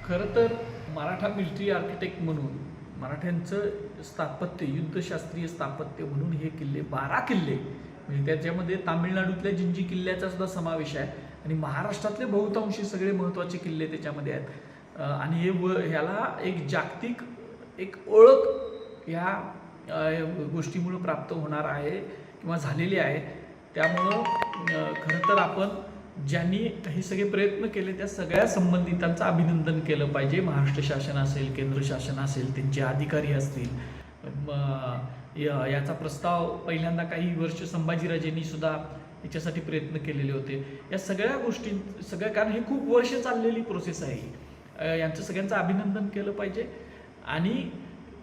खरं तर Maratha military architect म्हणून मराठ्यांचं स्थापत्य युद्धशास्त्रीय स्थापत्य म्हणून हे किल्ले 12 किल्ले म्हणजे त्याच्यामध्ये तामिळनाडूतल्या जिंजी किल्ल्याचा सुद्धा समावेश आहे आणि महाराष्ट्रातले बहुतांशी सगळे महत्त्वाचे किल्ले त्याच्यामध्ये आहेत आणि ह्याला एक जागतिक एक ओळख ह्या गोष्टीमुळे प्राप्त होणार आहे किंवा झालेली आहे. त्यामुळं खरं तर आपण ज्यांनी हे सगळे प्रयत्न केले त्या सगळ्या संबंधितांचं अभिनंदन केलं पाहिजे. महाराष्ट्र शासन असेल, केंद्र शासन असेल, त्यांचे अधिकारी असतील. याचा प्रस्ताव पहिल्यांदा काही वर्ष संभाजीराजेंनी सुद्धा याच्यासाठी प्रयत्न केलेले होते. या सगळ्या गोष्टी कारण हे खूप वर्ष चाललेली प्रोसेस आहे. यांचं सगळ्यांचं अभिनंदन केलं पाहिजे. आणि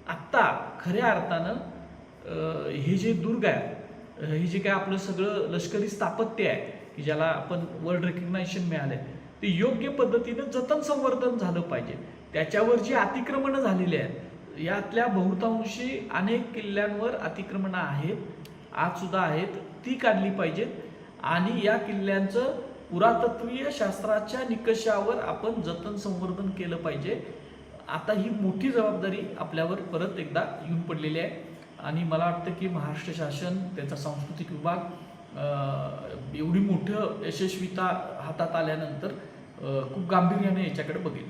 आत्ता खऱ्या अर्थानं हे जे दुर्ग आहे, हे जे काय आपलं सगळं लष्करी स्थापत्य आहे की ज्याला आपण वर्ल्ड रेकग्नायझेशन मिळालं आहे, ते योग्य पद्धतीनं जतन संवर्धन झालं पाहिजे. त्याच्यावर जी अतिक्रमणं झालेली आहेत, यातल्या बहुतांशी अनेक किल्ल्यांवर अतिक्रमणं आहेत, आजसुद्धा आहेत, ती काढली पाहिजेत. आणि या किल्ल्यांचं पुरातत्वीय शास्त्राच्या निकषावर आपण जतन संवर्धन केलं पाहिजे. आता ही मोठी जबाबदारी आपल्यावर परत एकदा येऊन पडलेली आहे आणि मला वाटतं की महाराष्ट्र शासन, त्याचा सांस्कृतिक विभाग एवढी मोठं यशस्वीता हातात आल्यानंतर खूप गांभीर्याने याच्याकडे बघेल.